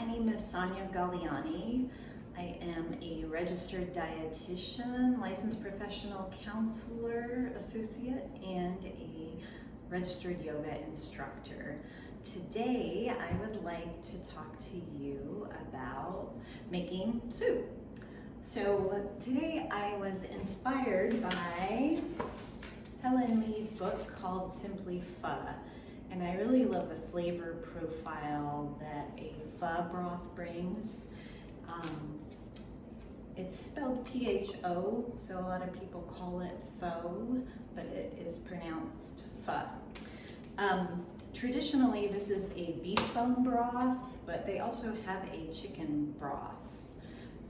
name is Sonja Galliani. I am a registered dietitian, licensed professional counselor associate, and a registered yoga instructor. Today, I would like to talk to you about making soup. So today I was inspired by Helen Lee's book called Simply Pho. And I really love the flavor profile that a pho broth brings. It's spelled P-H-O, so a lot of people call it pho, but it is pronounced pho. Traditionally, this is a beef bone broth, but they also have a chicken broth.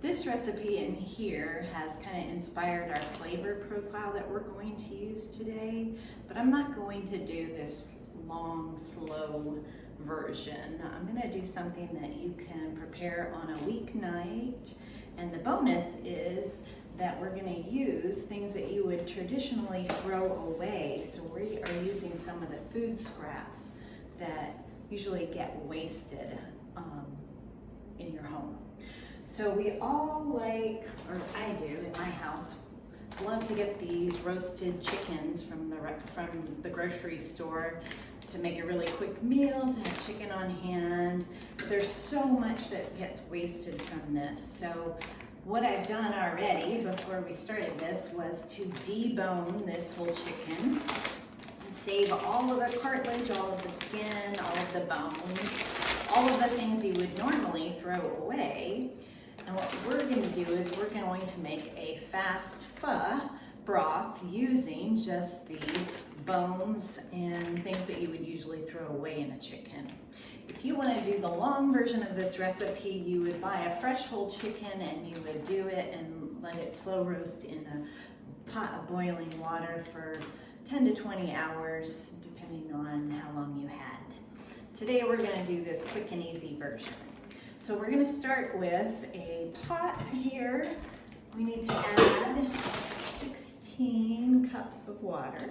This recipe in here has kind of inspired our flavor profile that we're going to use today, but I'm not going to do this long, slow version. I'm gonna do something that you can prepare on a weeknight, and the bonus is that we're gonna use things that you would traditionally throw away. So we are using some of the food scraps that usually get wasted in your home. So we all like, or I do in my house, love to get these roasted chickens from the grocery store to make a really quick meal, to have chicken on hand. But there's so much that gets wasted from this. So what I've done already before we started this was to debone this whole chicken and save all of the cartilage, all of the skin, all of the bones, all of the things you would normally throw away. And what we're going to do is we're going to make a fast pho broth using just the bones and things that you would usually throw away in a chicken. If you want to do the long version of this recipe, you would buy a fresh whole chicken and you would do it and let it slow roast in a pot of boiling water for 10 to 20 hours, depending on how long you had. Today we're going to do this quick and easy version. So we're going to start with a pot here. We need to add 16 cups of water.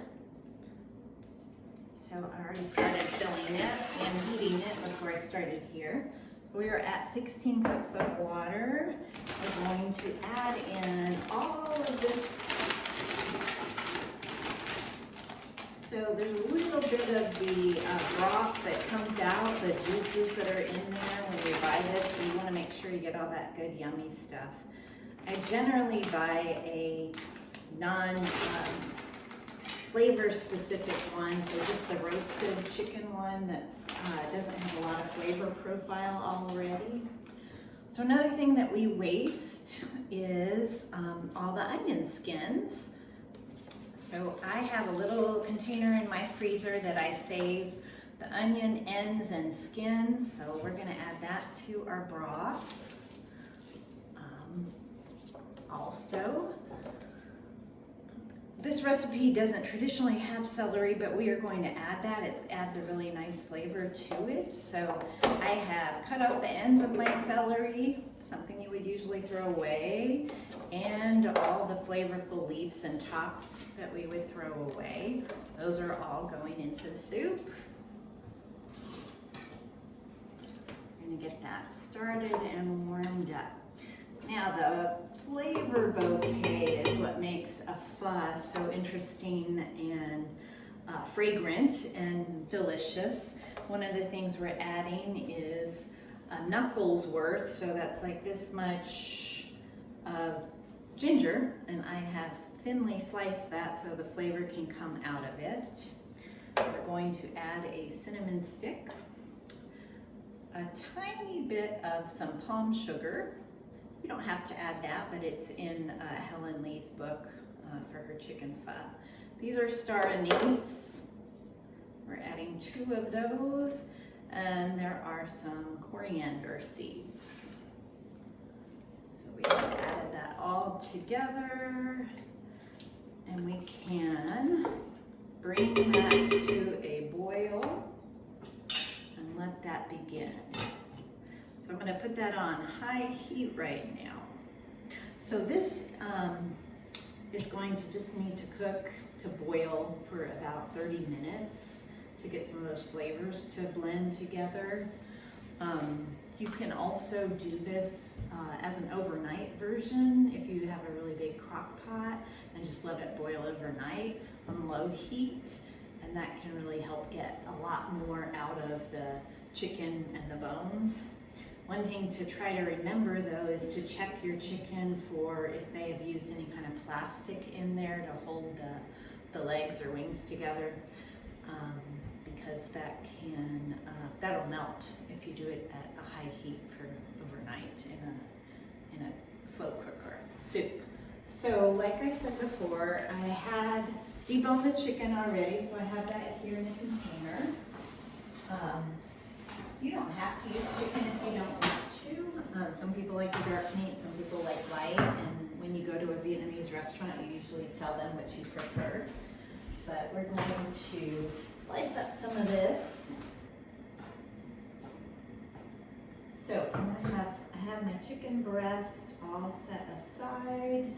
So I already started filling it and heating it before I started here. We are at 16 cups of water. We're going to add in all of this. So there's a little bit of the broth that comes out, the juices that are in there when you buy this. So you want to make sure you get all that good yummy stuff. I generally buy a non-flavor specific one, so just the roasted chicken one that doesn't have a lot of flavor profile already. So another thing that we waste is all the onion skins. So I have a little container in my freezer that I save the onion ends and skins, so we're going to add that to our broth. Also, this recipe doesn't traditionally have celery, but we are going to add that. It adds a really nice flavor to it. So I have cut out the ends of my celery, something you would usually throw away, and all the flavorful leaves and tops that we would throw away. Those are all going into the soup. I'm going to get that started and warmed up. Now the flavor bouquet is what makes a pho so interesting and fragrant and delicious. One of the things we're adding is a knuckles worth, so that's like this much of ginger, and I have thinly sliced that so the flavor can come out of it. We're going to add a cinnamon stick, a tiny bit of some palm sugar. You don't have to add that, but it's in Helen Lee's book for her chicken pho. These are star anise. We're adding 2 of those, and there are some coriander seeds. So we have added that all together, and we can bring that to a boil and let that begin. So I'm going to put that on high heat right now. So this is going to just need to cook, to boil for about 30 minutes to get some of those flavors to blend together. You can also do this as an overnight version if you have a really big crock pot and just let it boil overnight on low heat, and that can really help get a lot more out of the chicken and the bones. One thing to try to remember though is to check your chicken for if they have used any kind of plastic in there to hold the legs or wings together, because that can that'll melt if you do it at a high heat for overnight in a slow cooker soup. So like I said before, I had deboned the chicken already, so I have that here in a container. You don't have to use chicken if you don't want to. Some people like the dark meat, some people like light, and when you go to a Vietnamese restaurant, you usually tell them what you prefer. But we're going to slice up some of this. So I have my chicken breast all set aside.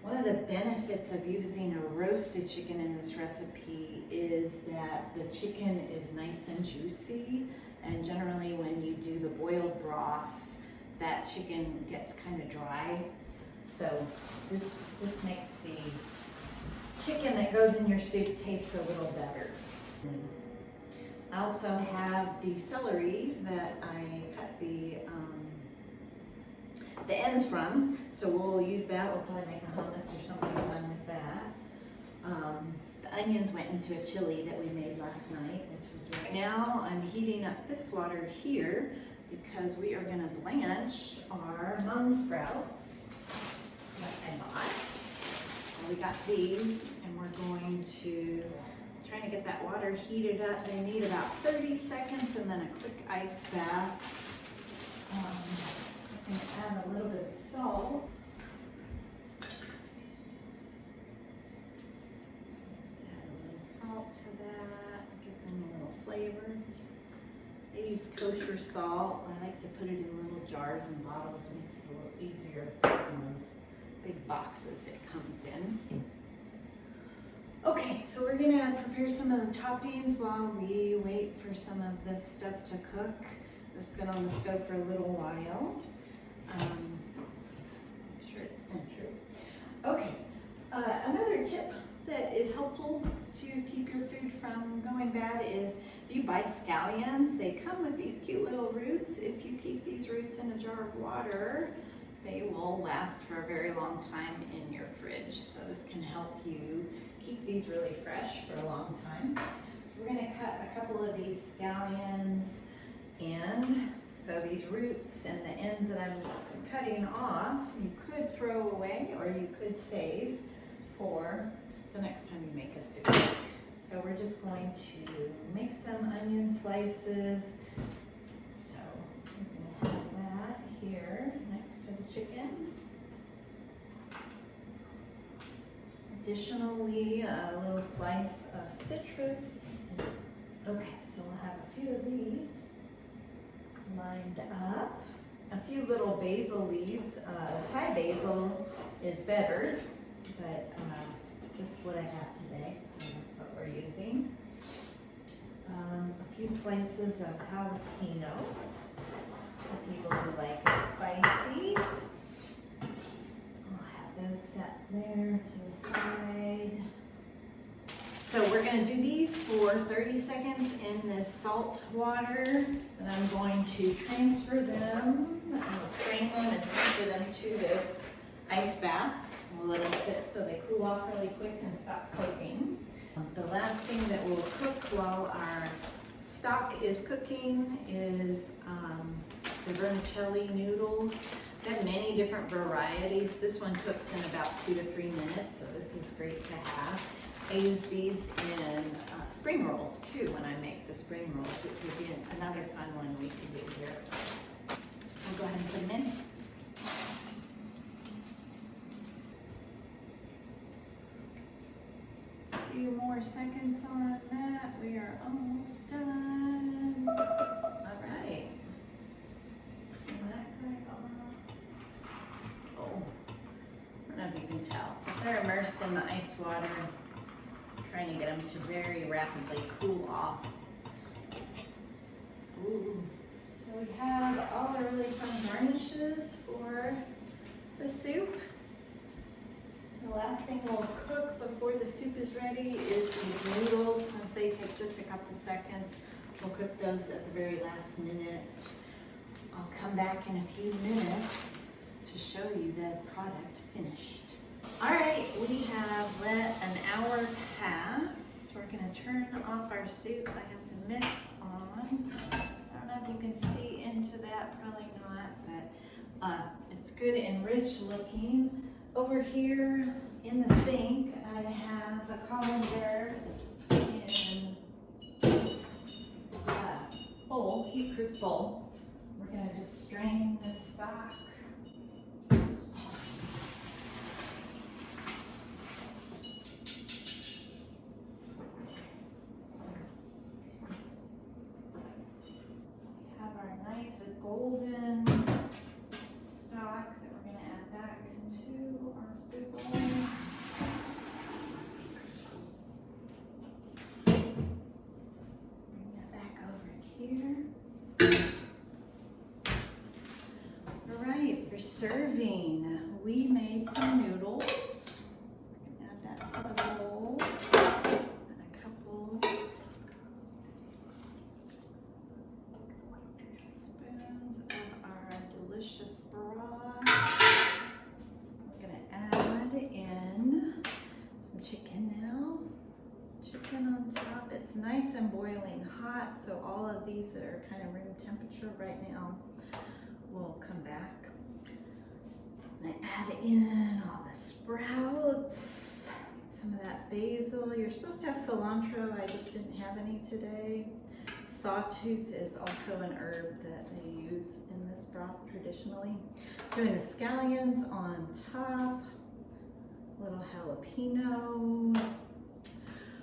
One of the benefits of using a roasted chicken in this recipe is that the chicken is nice and juicy, and generally when you do the boiled broth, that chicken gets kind of dry. So this makes the chicken that goes in your soup taste a little better. I also have the celery that I cut the ends from, so we'll use that. We'll probably make a hummus or something fun with that. The onions went into a chili that we made last night, which was right now. I'm heating up this water here because we are going to blanch our mung sprouts that I bought. So we got these, and we're going to trying to get that water heated up. They need about 30 seconds and then a quick ice bath. I'm going to add a little bit of salt. Just add a little salt to that, give them a little flavor. I use kosher salt. I like to put it in little jars and bottles. It makes it a little easier than those big boxes it comes in. Okay, so we're gonna prepare some of the toppings while we wait for some of this stuff to cook. It's been on the stove for a little while. I'm sure it's centered. Okay, another tip that is helpful to keep your food from going bad is if you buy scallions, they come with these cute little roots. If you keep these roots in a jar of water, they will last for a very long time in your fridge. So this can help you keep these really fresh for a long time. So we're going to cut a couple of these scallions, and so these roots and the ends that I'm cutting off, you could throw away or you could save for the next time you make a soup. So we're just going to make some onion slices. So we're going to have that here next to the chicken. Additionally, a little slice of citrus. Okay, so we'll have a few of these lined up. A few little basil leaves. Thai basil is better, but just what I have today, so that's what we're using. A few slices of jalapeno for people who like it spicy. I'll have those set there to the side. So we're going to do these for 30 seconds in this salt water, and I'm going to transfer them, I'll strain them and transfer them to this ice bath. We'll let them sit so they cool off really quick and stop cooking. The last thing that will cook while our stock is cooking is the vermicelli noodles. They have many different varieties. This one cooks in about 2 to 3 minutes, so this is great to have. I use these in spring rolls too when I make the spring rolls, which would be another fun one we could do here. We'll go ahead and put them in. A few more seconds on that. We are almost done. All right. Turn that guy off. Oh, I don't know if you can tell. They're immersed in the ice water. Trying to get them to very rapidly cool off. Ooh. So we have the soup. The last thing we'll cook before the soup is ready is these noodles. Since they take just a couple seconds, we'll cook those at the very last minute. I'll come back in a few minutes to show you the product finished. All right, we have let an hour pass. We're gonna turn off our soup. I have some mitts on. I don't know if you can see into that, probably not, but it's good and rich looking. Over here in the sink, I have a colander in a bowl, heat-proof bowl. We're gonna just strain this stock. We have our nice golden stock that we're gonna add back to our soup bowl. Bring that back over here. All right, for serving, we made some noodles. Add that to the bowl. And a couple spoons of our delicious broth. We're gonna add in some chicken now. Chicken on top. It's nice and boiling hot, so all of these that are kind of room temperature right now will come back. And I add in all the sprouts, some of that basil. You're supposed to have cilantro, I just didn't have any today. Sawtooth is also an herb that they use in this broth traditionally. Doing the scallions on top, a little jalapeno.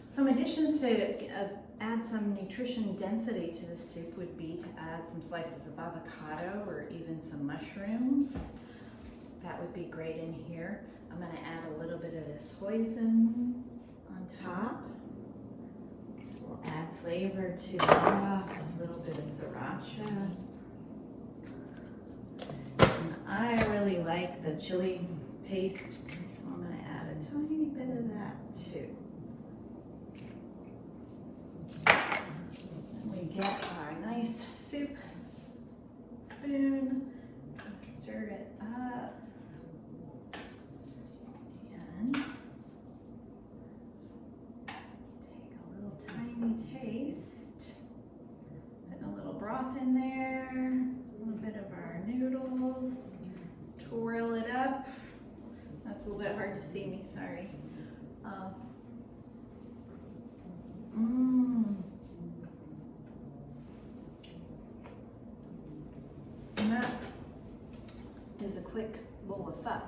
Some additions to add some nutrition density to the soup would be to add some slices of avocado or even some mushrooms. That would be great in here. I'm gonna add a little bit of this hoisin on top. We'll add flavor to the broth, a little bit of sriracha. And I really like the chili paste, so I'm gonna add a tiny bit of that too. And we get our nice soup spoon, stir it up, and take a little tiny taste. Put a little broth in there, a little bit of our noodles, twirl it up. That's a little bit hard to see me, sorry. And that is a quick bowl of pho.